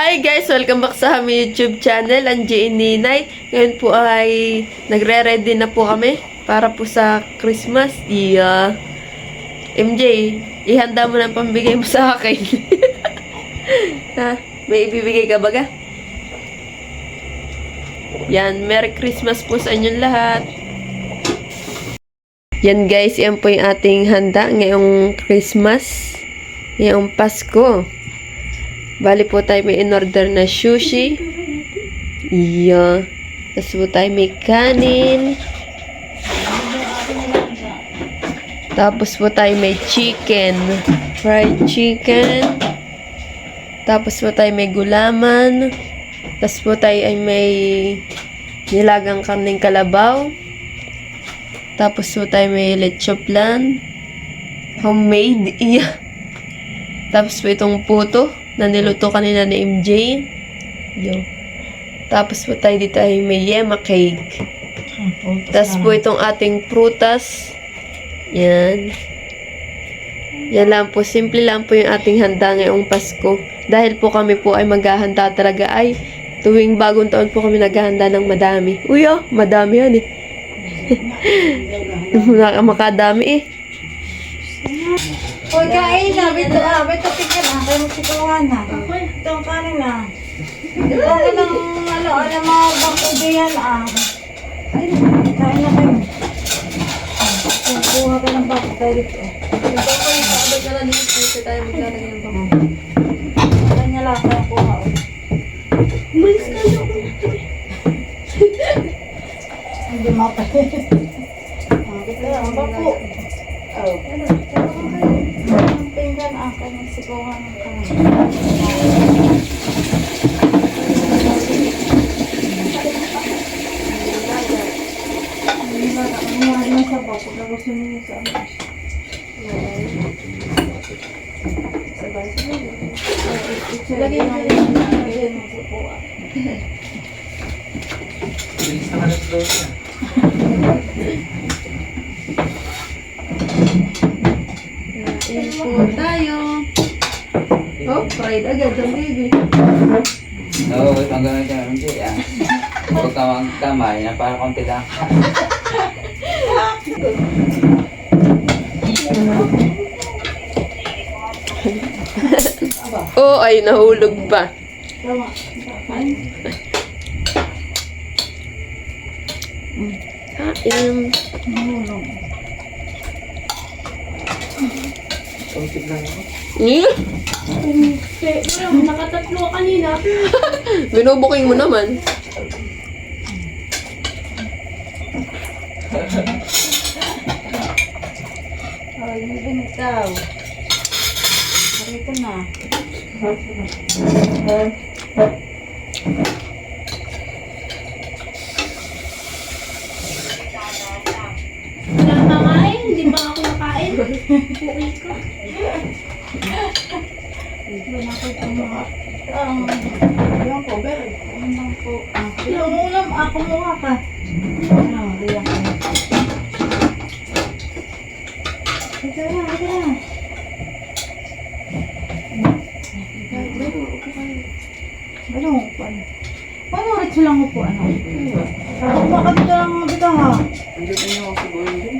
Hi guys! Welcome back sa aming YouTube channel, Angie and Ninay. Ngayon po ay nagre-ready na po kami para po sa Christmas. MJ, ihanda mo na ang pambigay mo sa akin. Ha? May ibibigay ka baga? Yan, Merry Christmas po sa inyong lahat. Yan guys, yan po yung ating handa ngayong Christmas, ngayong Pasko. Bali po tayo may in-order na sushi. Tapos po tayo may kanin. Tapos po tayo may chicken. Fried chicken. Tapos po tayo may gulaman. Tapos po tayo ay may nilagang karneng kalabaw. Tapos po tayo may leche flan. Homemade. Tapos po itong puto na niluto kanina ni MJ. Tapos po tayo dito ay may yema cake. Tapos po itong ating prutas. Yan. Yan lang po. Simple lang po yung ating handa ngayong Pasko. Dahil po kami po ay maghahanda talaga ay tuwing bagong taon po kami naghahanda ng madami. Madami yan eh. Makadami eh. Uy, kain na. Bito tingnan na. Kayo magsikawan na. Ito ang kanin na. Ito ka ng alam mo, bangko diyan Kain na kayo. Kuha ka ng bangko tayo dito. Ito po yung sabay ka na dito kasi tayo maglalagay ng bangko. Kain niya lang kayo kuha. Umalis ka lang. Hindi mapay. Kita ang bangko. Tingnan ako magsikawan ng kanin. Ano sa bako? Gusto niyo sa ano? Lagay mo yung supuan. Bilis naman ang slow niya. Kain po tayo. Fried agad ang baby. Oo, ang gano'n ka naman siya. Huwag ka magkamay na para konti lang. Ay nahulog pa. Kain. Nahulog. Konti lang ako. Nakatatlo kanina. Binubuking mo naman. Ay, may binitaw. Marito na. Wala kakain, hindi ba ako nakain? Okay ka. Wala ko itong mga... Yung po, pero... Yung po... Yung ulam, ako mukha ka. Riyan ka. Ito na. Ano? Paano ulit silang upuan? Bakit ito lang dito ha? Andito niyo ako siguro din.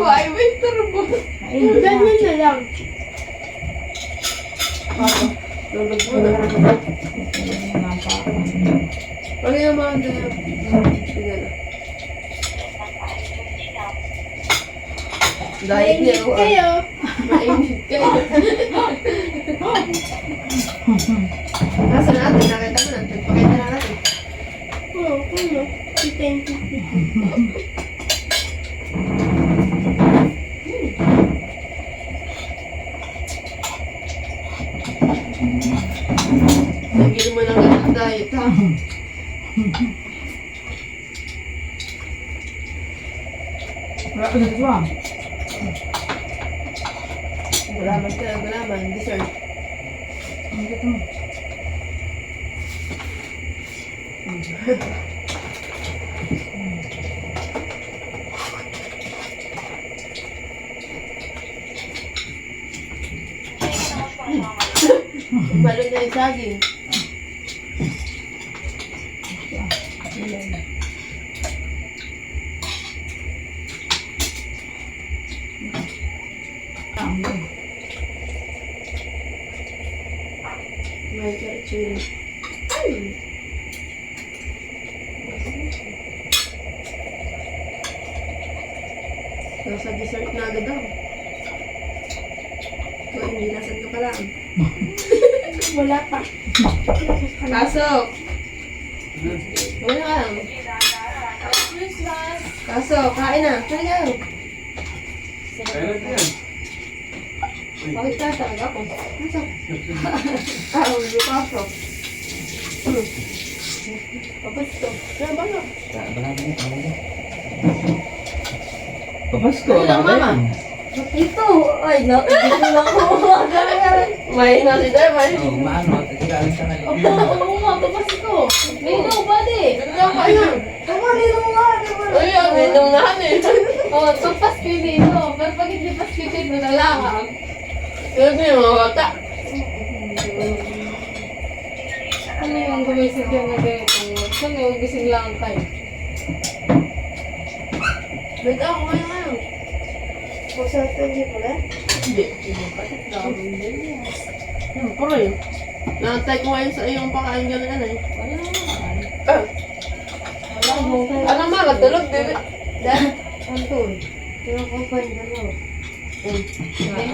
Ay, may turbo. Ganyan na lang. Lulog mo na. Ano yung mga ganyan? Sige na. Dahil niya ako. Kayo. Mainit kayo. Nasa natin, nakita mo natin. Pakita na natin. Oo, ano? Thank you. Lagyan mo lang ang diet, ha? Wala ka dito ba? Gulaman, dessert. Ang dito mo. Balon na yung saging. May chili. Nasa dessert na agad daw. So, hindi nasan ka pala. Wala pa. Pasok! Wala ka lang. Pasok, kain na. Kain na. Bakit ka talaga ako? Pasok. Ulo pasok. Papasto. Kaya ba na? Papasko. Ano lang, mama? Ito! Ay, dito na ako. May nasi tayo, may. Oh, maano? Tigaling sa nalito. Oo nga, papas ko. Nino, buddy. Ano lang kayo? Ay, may nungahan eh. Oh, papas ko yung Nino. Pero pag hindi pasko ko yung nalalakang. Pero ko yung mga bata. Ano yung gumising ka na ganito? Saan yung gising lang kayo? Ba't ako ngayon ngayon? Hindi. Siyempre. Nakatay ko ngayon sa iyong pakain ka na ano eh. Wala naman. Ano ma, katulog din. Dahil, ano? Pero ko pa yung ano.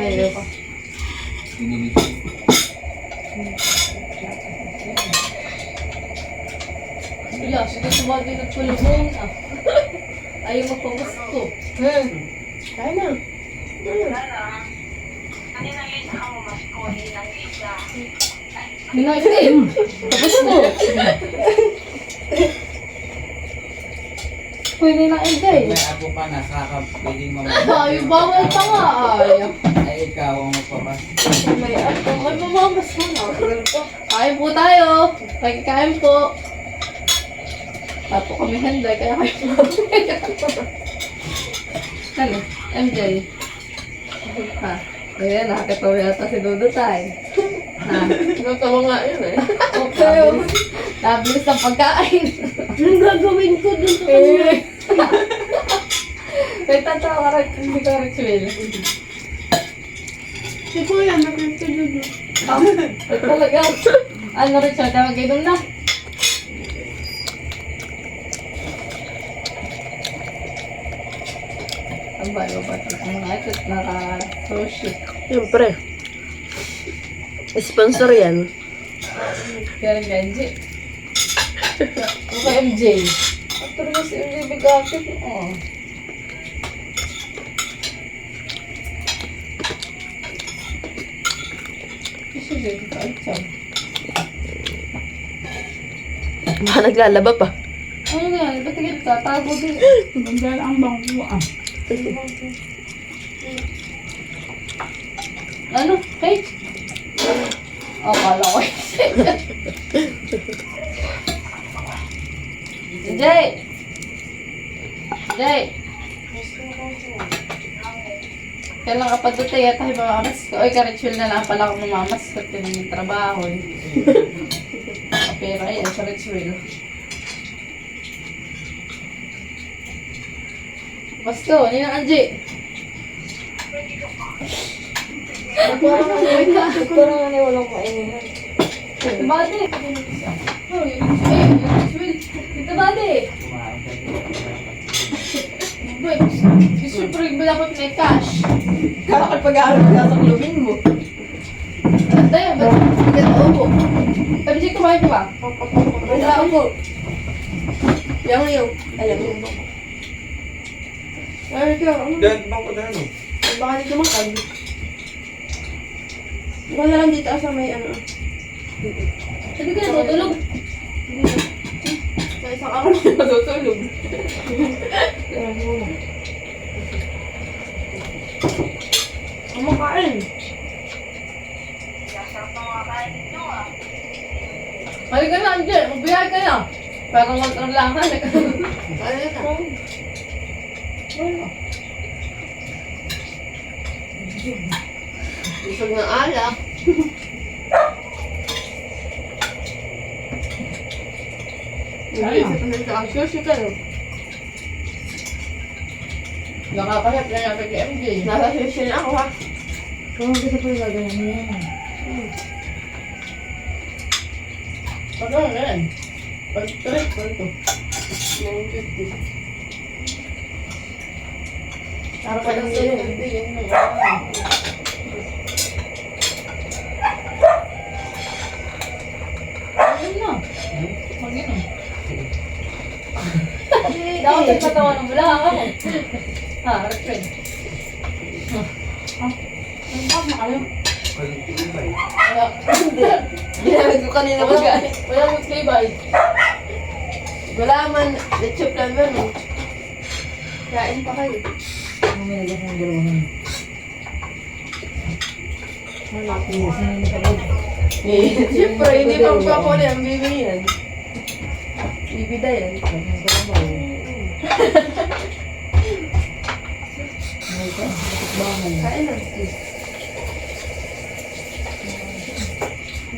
Ayos. Wala, sige sumagi na tulong ah. Ayaw magpapasko. Kain na. Hinaitin! Tapos mo! Pwede na enjoy. May ako pa nakakapiling mamaya. Ay, bawal pa nga ay. Ay, ikaw ang magpapas. May ako, ay mamamas mo na. Kain po tayo. Kain po. Tapo kami henday, kaya kayo mamaya. Ano? MJ. Ha? Kaya nakakatawa yata si Dodo tayo. Ha? Natawa nga yun eh. Okay. Nabilis ng pagkain. Anong gagawin ko dun sa Eh. May tatawa ka rin, hindi ka rin swell. Si Kuya, nakintulog. Ay talaga. Ano rin siya, tawag kayo doon na. Ang balo ba ito? Ang ito, naka-sushi. Siyempre. Sponsor yan. Kaya rin Genji. Ano ka MJ? Actor mo si MJ Bigati. Oo. Kasi din, kaitsam. Baka naglalaba pa. Ano nga yan? Ba't tigil ka? Tago din. Magdala ang bangko ah. Ano? Cake? Oh, kala ko. Jay! Jay! Kailan ka pa doon tayo tayo mamamas ko? Oy, ka-ritual na lang pala ako mamamas ko. Tinan yung trabaho eh. Pero ay, sa ritual. Pasko, nino Anji? Parang ano walang kainihan. Bade! Oh, yung ritual. Dito bade! Kumain ka dito. Wait, gusto mo dapat may cash. Kala ka pag-aaral ka sa klubin mo. Tayo, ba't hindi ka upo? MJ, kumain ka ba? Wala ako. Yung. Alam mo ba? Ay, ikaw. Ano? Dahil bang ko dahil Baka dito makag. Ikaw na lang dito sa may ano. Sabi ko na, tutulog. Sa isang araw na natutulog. Kumakain. Halika na, MJ. Magbihay ka na. Parang lang ka. Ayun na. Busog ng alak. Ang sushi ka no? Nakakahit na yata kay MJ. Nasa sushi na ako ha. Kung gusto ko yung gagawin mo yan. Ano na yan? Pag-trip ko ito. 950. Para pa lang sa'yo. Hindi, yan lang. Ayun na. Mag-inom. Dapat nagpatawanan mo lang ako. Ha, friend. Ang tawag na kayo. Wala. Ginamit ko kanina mag-ay. Wala mag-play-by. Wala man, lechop lang man. Kain pa kayo. Ang nilagyan ng dalawahan. Sino ka ba? Siyempre, hindi pa ako na ang bibi yan. Bibida yan. Kain lang.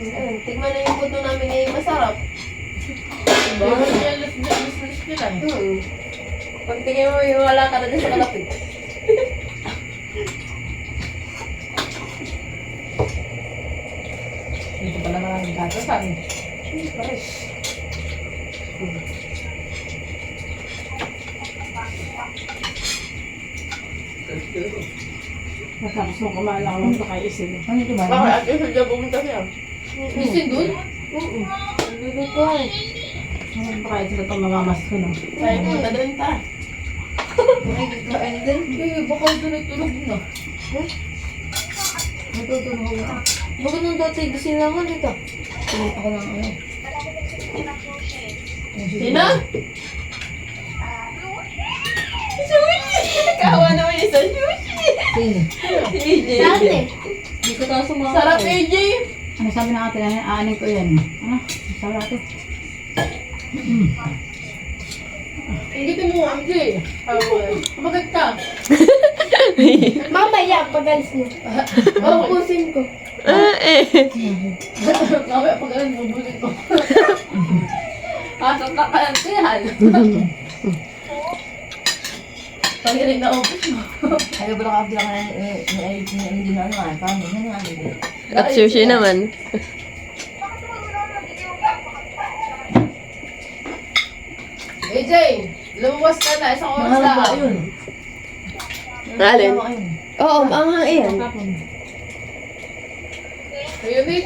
Ayun, tigman na yung puto namin ngayon masarap. Diba? Yan, list nila eh. Pag tingin mo yung wala ka na din sa kalapit. Dito pala maraming katasan. Matapos mo kumain ako lang ito kay Isin. Ano ito ba? Bakit ate sa dyan pumunta siya? Isin dun? Nagluluto ay. Ano ba kaya sila itong mamamas ko, no? Kaya pumunta dun ta. Nagkakain din. Eh, baka tulog na. Natutulog ako ito. Bakit nung dati gising lang ako dito? Tulog ako lang ngayon. Sina? Kawa naman yung sa sushi. Sino? Si AJ. Dati. Hindi ko tayo sumama. Sarap AJ! Ano sabi ng ate? Aanin ko yan. Ano? Sabi ate? Ingitin mo, MJ. Kumagat ka. Mamaya, pag-alis mo. Pupusin ko. Mamaya pag alam, bubulin ko. Asang kakalantihan. Pangirig na upos mo. Ayaw ba lang ako bilang ni din ano ay kami. Ano nga nito? At sushi naman. AJ, lumabas ka na. Isang oras Mahal na. ba yun? Alin? Mahal ba yun? Oo, maanghang iyan. Tapon. Ayun, Nick.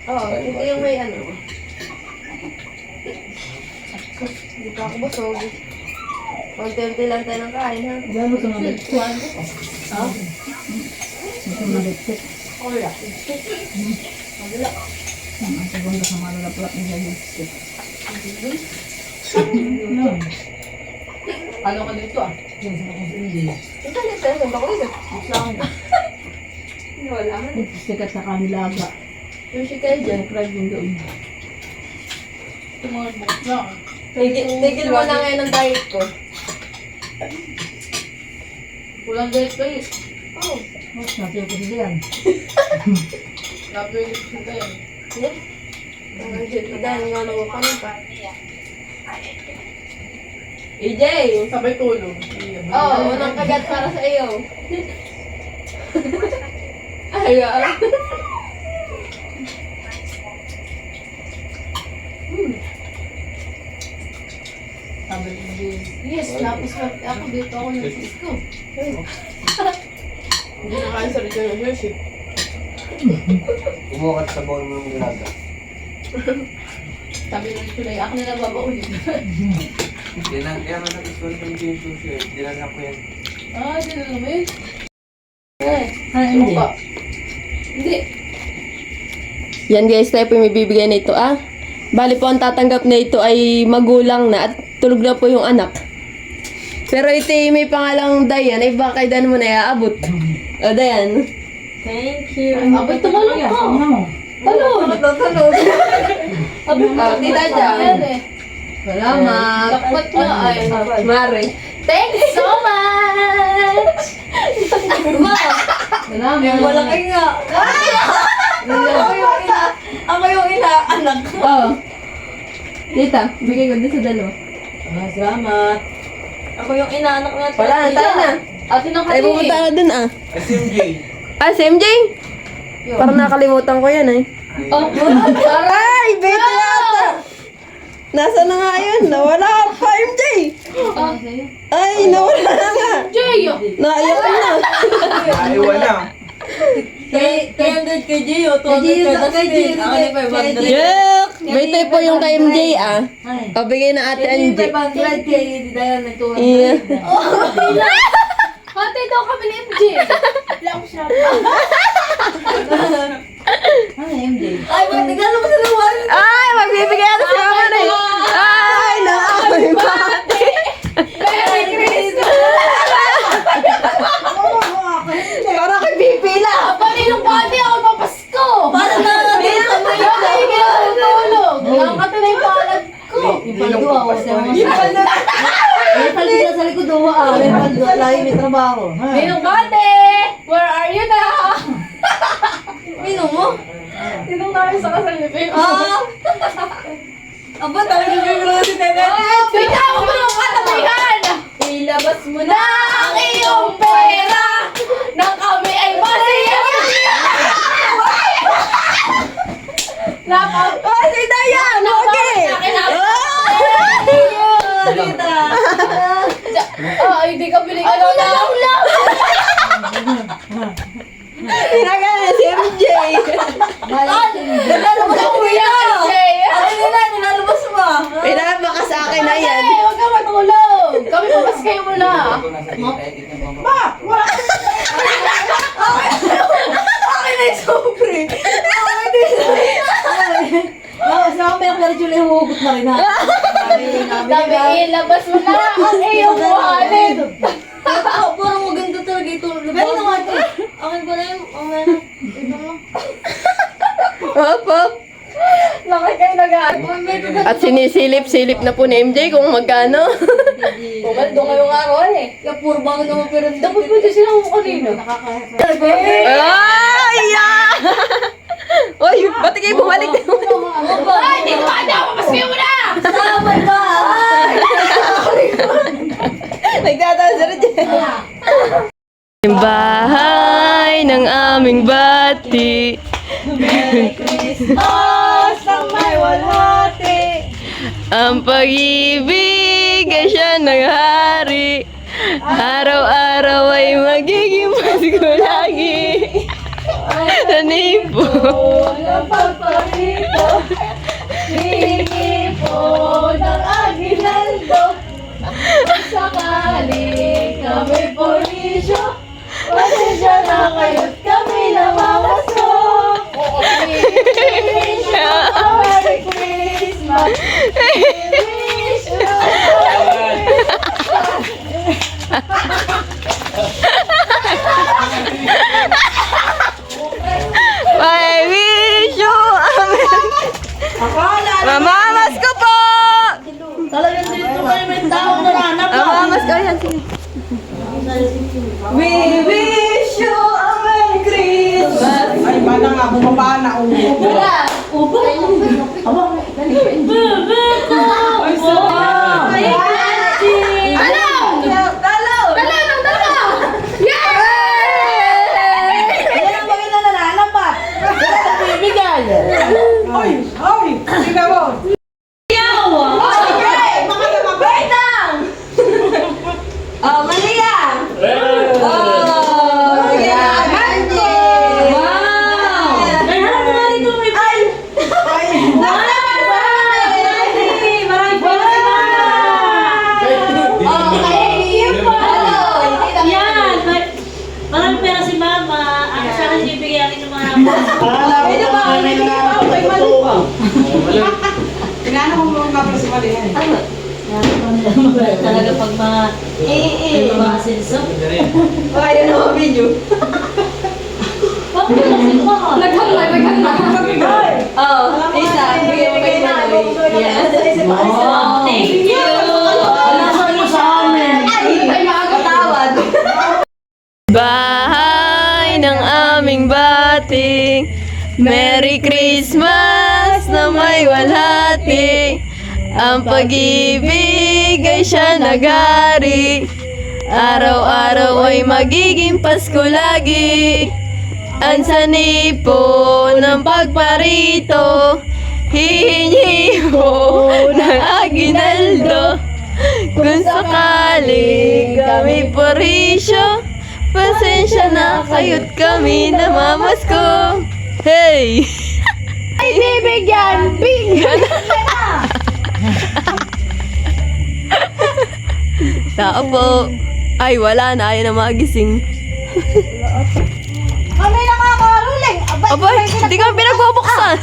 Oo, ito yung may ano. Hindi pa ako busog. Konti-unti lang tayo ng kain, ha? Diyan mo sumabit. Kuhaan ko. Ha? Sumabit. Wala. Wala. Ang sabon ka sa malalaplat niya yung stick. No. Ano ka dito ah? Yan sa mga hindi. Ito na tayo, saan ba ko ito? Wala man. Sikat sa kanilaga. Sushi kayo dyan. Crab yung doon. Ito mga bukas lang. Tigil mo na ngayon ang diet ko. Kulang date kayo. Oo. Mas natin ko sila yan. Napili ko sila yan. Yeah. Ang dahil nga nang pa. EJ! Sabay tulong. Oo, unang kagat para sa iyo. Ayaw. Sabi ko din. Yes, tapos ako dito ako ng Cisco. Hindi na kaya sa rito ng sushi. Umukat sa bawal mo ng nilaga. Sabi ng tulay, ako na nababaulin. Kaya man natin ko yung sushi. Dinala ko yan. Ah, di na naman. Ay, hindi. Opa. Hindi. Yan guys, tayo po may bibigay na ito Bali po ang tatanggap na ito ay magulang na at tulog na po yung anak. Pero ito may pangalang Dayan, ay baka kay Dan mo na iaabot. O Dayan. Thank you. Abay, tumalong ka. Talon. Talon. Tita dyan. Ayan eh. Salamat. Dapat na ay. Mare. Thanks so much! Salamat. Malaki nga. Ako yung ina, anak. Oh. Tita, bigay ko din sa dalawa. Salamat. Ako yung inaanak na. Wala na, tayo na. Ate ng Ay, pupunta na dun ah. SMJ. Ah, si MJ? Parang nakalimutan ko yan eh. Oh, Ay, baby yata! Nasa na nga yun? Nawala pa, MJ! Ay, nawala na nga! Jay! Naiyak ka na. Ayaw na. Kay 300 kay Gio, 200 kay Dustin. Ako ni 500. Yuck! May typo yung kay MJ ah. Pabigay na ate MJ. 500 kay Dayan na 200. Yeah. Hati daw kami ni MJ. Wala ko siya. Ano MJ? Ay, ba't nagano mo sa luwan? Ay, magbibigay ata si mama na eh. Ay, naamoy mati. Merry Christmas! Parang kay Pipila. Paninong pati ako papasko? Parang nakakatay ka mo yun. Ay, kaya tutulog. Nakakata na yung palad ko. Yung paldo ako. May paldo sa likod ako. May paldo. Lagi may trabaho. Ninong pati! Where are you now? Minum mo? Ninong namin sa kasal ni Babe. Aba, talaga gagawin si Tete. Bigyan mo ng katabihan! Ilabas mo Na ang iyong pera nang kami ay masaya! Napap... Oh, si Dayan! Okay! Hindi ka binigyan ng lang! Tinagay na si MJ. Nilalabas mo yan! Ay, nilalabas mo! Pinabaka sa akin na yan. Hey, huwag ka matulog! Kami papas kayo muna! Akin na yung sobre! Sa mga pinakalit yung huhugot na rin ha. Sabi, ilabas mo na ang iyong wallet! Parang maganda talaga ito. Pero ito nga ito. Akin ko na yung meron. Ito mo. Hop, hop. Laki kayo nag-aan. At sinisilip-silip na po ni MJ kung magkano. Bumaldo ngayong araw eh. Kaya puro bago naman pero Dapat pwede sila kung kanino. Ay, yeah! Uy, ba't kayo bumalik na Ay, hindi ko ba daw? Papaskayo mo na! Sabay ba? Nagtatawa sa Rajel. Yung bahay ng aming bati. Christmas ng may walhati. Ang pag-ibig ay siya ng hari. Araw-araw ay magiging Pasko lagi. Nanipo. Walang pagparito. Hingi po ng aginaldo. Sakaling kami polisyo. Pasensya na kayo't kami namamasko. Merry Christmas! Wish you I wish you Mamamas ko po! Talagang dito kayo may taong nananap. Mamamas ko yan. Sige. We wish you a Merry Christmas. Ay, bana nga, bumaba na. Wala! Ubo! Ayan ang maganda na nananapat. Wala na bibigay. Ay, ay, tingnan mo. Oh, Malia! Oh, yeah. Wow! Ay, harap mo rin kung may... Ay! Wala pa sa amin! Maraming Oh, thank you po! Yan! Maraming pera si Mama. Ang sa akin bibigyan ng mga Ito ba? May nananapat kay Malia. Tinanong mo mga kapal si Mali yan. talaga pag mga senso. Baka yun ang video. Bakit kasi ko? Oh, isa. Bigyan mo kay Manoy. Yes. Thank you! Nasaan mo sa amin? Ay, makakatawad. Bahay ng aming bating. Merry Christmas na may walhati. Ang pag-ibig ay siya nagari. Araw-araw ay magiging Pasko lagi. Ang sanipo ng pagparito, hihinhiho ng aginaldo. Kung sakaling kami purisyo, pasensya na kayo't kami namamasko. Hey! Ay, bibigyan! Bigyan! Tao po. Ay, wala na. Ayaw na magising. Kami nakakaruling. Abay, hindi kami pinagbubuksan.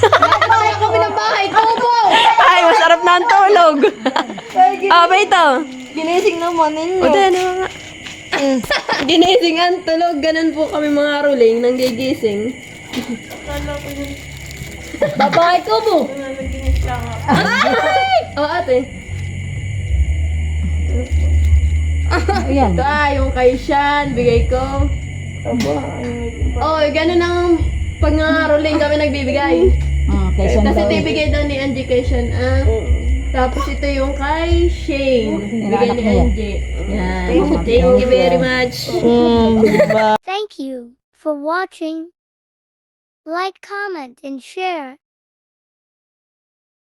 Bahay kami ng bahay. Kubo. Ay, masarap na ang tulog. Abay ito. Ginising naman ninyo. O, tayo na nga. Ginising ang tulog. Ganun po kami mga ruling nang gigising. Babae kubo. O, ate. Ayan. Ito yung kay Shan. Bigay ko. Oh, ganun ang pag nga ruling kami nagbibigay. Okay, Tapos ito ibigay daw ni Angie kay Shan. Tapos ito yung kay Shane. Bigay ni Angie. Yan. Thank you very much. Thank you for watching. Like, comment, and share.